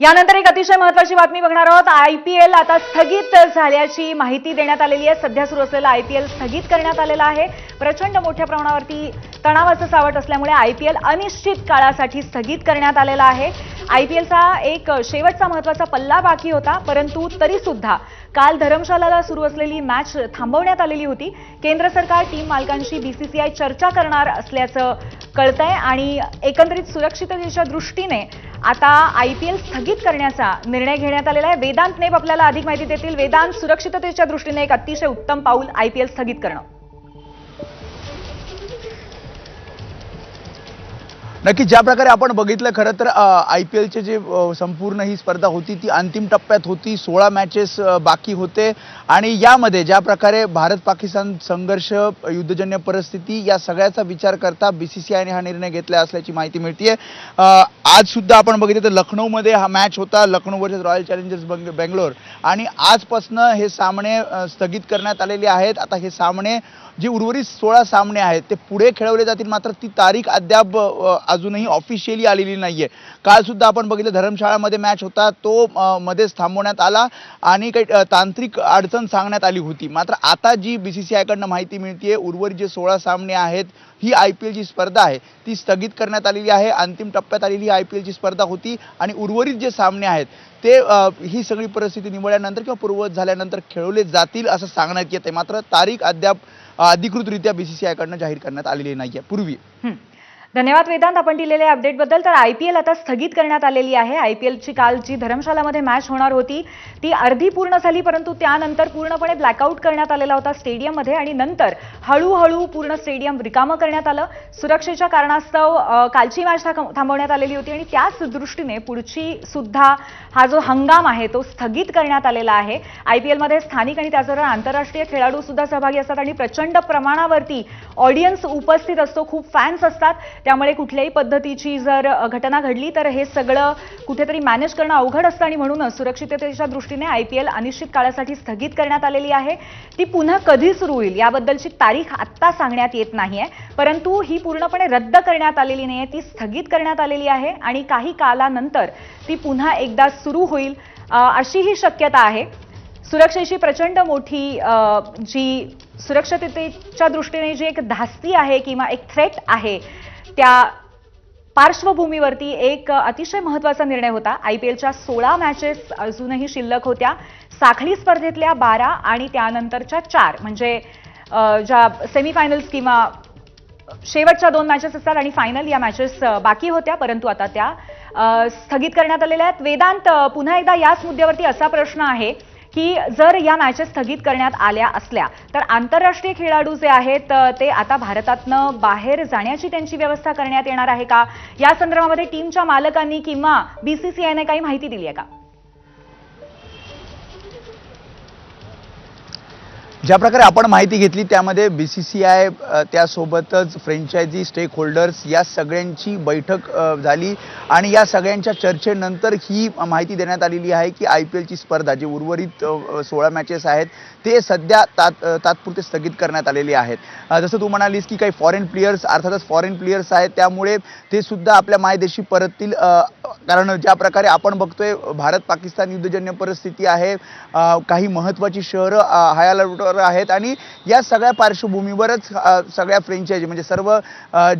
यानंतर एक अतिशय महत्त्वाची बातमी बघणार आहोत। आयपीएल आता स्थगित झाल्याची माहिती देण्यात आलेली आहे। सध्या सुरू असलेला आयपीएल स्थगित करण्यात आलेला आहे। प्रचंड मोठ्या प्रमाणावरती तणावाचं सावट असल्यामुळे आयपीएल अनिश्चित काळासाठी स्थगित करण्यात आलेला आहे। आयपीएलचा एक शेवटचा महत्त्वाचा पल्ला बाकी होता, परंतु तरी सुद्धा काल धरमशालाला सुरू असलेली मॅच थांबवण्यात आलेली होती। केंद्र सरकार टीम मालकांशी बीसीसीआय चर्चा करणार असल्याचं कळतंय आणि एकंदरीत सुरक्षिततेच्या दृष्टीने आता आयपीएल स्थगित करण्याचा निर्णय घेण्यात आलेला आहे। वेदांत नेब आपल्याला अधिक माहिती देतील। वेदांत, सुरक्षिततेच्या दृष्टीने एक अतिशय उत्तम पाऊल आयपीएल स्थगित करणं। नक्की ज्या प्रकारे आपण बघितलं, खरं तर आयपीएलचे जे संपूर्ण ही स्पर्धा होती ती अंतिम टप्प्यात होती। 16 मॅचेस बाकी होते आणि यामध्ये ज्या प्रकारे भारत पाकिस्तान संघर्ष, युद्धजन्य परिस्थिती या सगळ्याचा विचार करता बीसीसीआयने हा निर्णय घेतला असल्याची माहिती मिळते। आज सुद्धा आपण बघितलं तर लखनौमध्ये हा मॅच होता, Lucknow versus royal challengers Bangalore, आणि आजपासून हे सामने स्थगित करण्यात आलेले आहेत। आता हे सामने जे उर्वरित 16 सामने आहेत ते पुढे खेळवले जातील, मात्र ती तारीख अद्याप अजूनही ऑफिशियली आलेली नाहीये। काल सुद्धा आपण बघितलं धर्मशाळामध्ये मॅच होता, तो मध्येच थांबवण्यात आला आणि काही तांत्रिक अडचण सांगण्यात आली होती। मात्र आता जी बीसीसीआयकडनं माहिती मिळते, उर्वरित जे 16 सामने आहेत, ही आयपीएलची स्पर्धा आहे ती स्थगित करण्यात आलेली आहे। अंतिम टप्प्यात आलेली आयपीएलची स्पर्धा होती आणि उर्वरित जे सामने आहेत ते ही सगळी परिस्थिती निवळल्यानंतर किंवा पूर्ववत झाल्यानंतर खेळवले जातील असं सांगण्यात येते। मात्र तारीख अद्याप अधिकृतरित्या बीसीसीआयकडनं जाहीर करण्यात आलेली नाहीये। पूर्वी धन्यवाद वेदांत, आपण दिलेल्या अपडेटबद्दल। तर आयपीएल आता स्थगित करण्यात आलेली आहे। आयपीएलची काल जी धरमशालामध्ये मॅच होणार होती ती अर्धी पूर्ण झाली, परंतु त्यानंतर पूर्णपणे ब्लॅकआउट करण्यात आलेला होता स्टेडियममध्ये आणि नंतर हळूहळू पूर्ण स्टेडियम रिकामं करण्यात आलं। सुरक्षेच्या कारणास्तव कालची मॅच थांबवण्यात आलेली होती आणि त्याच दृष्टीने पुढची सुद्धा हा जो हंगाम आहे तो स्थगित करण्यात आलेला आहे। आयपीएलमध्ये स्थानिक आणि त्याचबरोबर आंतरराष्ट्रीय खेळाडू सुद्धा सहभागी असतात आणि प्रचंड प्रमाणावरती ऑडियन्स उपस्थित असतो, खूप फॅन्स असतात। त्यामुळे कुठल्याही पद्धतीची जर घटना घडली तर हे सगळं कुठेतरी मॅनेज करणं अवघड असतं आणि म्हणूनच सुरक्षिततेच्या दृष्टीने आयपीएल अनिश्चित काळासाठी स्थगित करण्यात आलेली आहे। ती पुन्हा कधी सुरू होईल याबद्दलची तारीख आत्ता सांगण्यात येत नाहीये, परंतु ही पूर्णपणे रद्द करण्यात आलेली नाहीये, ती स्थगित करण्यात आलेली आहे आणि काही कालानंतर ती पुन्हा एकदा सुरू होईल अशी ही शक्यता आहे। सुरक्षेची प्रचंड मोठी जी सुरक्षिततेच्या दृष्टीने जी एक धास्ती आहे किंवा एक थ्रेट आहे, त्या पार्श्वभूमीवरती एक अतिशय महत्त्वाचा निर्णय होता। आयपीएलच्या 16 मॅचेस अजूनही शिल्लक होत्या। साखळी स्पर्धेतल्या 12 आणि त्यानंतरच्या 4 म्हणजे ज्या सेमीफायनल्स किंवा शेवटच्या 2 मॅचेस असतात आणि फायनल या मॅचेस बाकी होत्या, परंतु आता त्या स्थगित करण्यात आलेल्या आहेत। वेदांत, पुन्हा एकदा याच मुद्द्यावरती असा प्रश्न आहे की जर या मॅचेस स्थगित करण्यात आल्या असल्या तर आंतरराष्ट्रीय खेळाडू जे आहेत ते आता भारतातनं बाहेर जाण्याची त्यांची व्यवस्था करण्यात येणार आहे का? या संदर्भामध्ये टीमच्या मालकांनी किंवा बीसीसीआयने काही माहिती दिली आहे का? ज्या प्रकारे आपण माहिती घेतली त्यामध्ये बीसीसीआय त्यासोबतच फ्रँचायझी स्टेक होल्डर्स या सगळ्यांची बैठक झाली आणि या सगळ्यांच्या चर्चेनंतर ही माहिती देण्यात आलेली आहे की आयपीएलची स्पर्धा जे उर्वरित 16 मॅचेस आहेत ते सध्या तात्पुरते स्थगित करण्यात आलेले आहेत। जसं तू म्हणालीस की काही फॉरेन प्लेयर्स, अर्थातच फॉरेन प्लेयर्स आहेत, त्यामुळे ते सुद्धा आपल्या मायदेशी परततील। कारण ज्या प्रकारे आपण बघतोय भारत पाकिस्तान युद्धजन्य परिस्थिती आहे, काही महत्त्वाची शहरं हाय अलर्टवर आहेत आणि या सगळ्या पार्श्वभूमीवरच सगळ्या फ्रँचायझी म्हणजे सर्व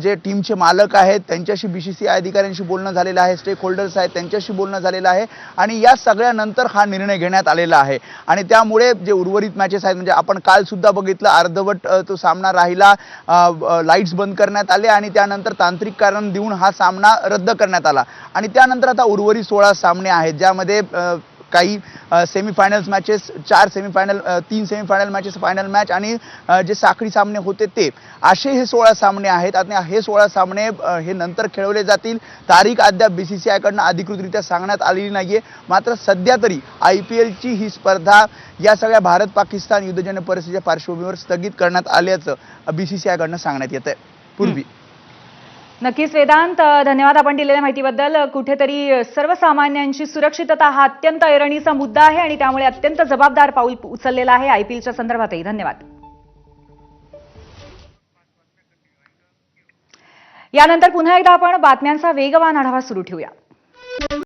जे टीमचे मालक आहेत त्यांच्याशी बीसीसीआय अधिकाऱ्यांशी बोलणं झालेलं आहे, स्टेक होल्डर्स आहेत त्यांच्याशी बोलणं झालेलं आहे आणि या सगळ्यानंतर हा निर्णय घेण्यात आलेला आहे। आणि त्यामुळे जे उर्वरित मॅचेस आहेत म्हणजे आपण काल सुद्धा बघितलं अर्धवट तो सामना राहिला, लाईट्स बंद करण्यात आले आणि त्यानंतर तांत्रिक कारण देऊन हा सामना रद्द करण्यात आला आणि त्यानंतर आता उर्वरित 16 सामने आहेत ज्यामध्ये काही semi-finals matches, 4 semifinal, 3 semifinal matches, final match आणि जे साखळी सामने होते ते असे हे 16 सामने आहेत आणि हे 16 सामने हे नंतर खेळवले जातील। तारीख अद्याप बीसीसीआयकडनं अधिकृतरित्या सांगण्यात आलेली नाहीये, मात्र सध्या तरी आयपीएलची ही स्पर्धा या सगळ्या भारत पाकिस्तान युद्धजन्य परिस्थितीच्या पार्श्वभूमीवर स्थगित करण्यात आल्याचं बीसीसीआयकडनं सांगण्यात येतंय। पूर्वी नक्कीच वेदांत, धन्यवाद आपण दिलेल्या माहितीबद्दल। कुठेतरी सर्वसामान्यांची सुरक्षितता हा अत्यंत ऐरणीचा मुद्दा आहे आणि त्यामुळे अत्यंत जबाबदार पाऊल उचललेलं आहे आयपीएलच्या संदर्भातही। धन्यवाद। यानंतर पुन्हा एकदा आपण बातम्यांचा वेगवान आढावा सुरू ठेवूया।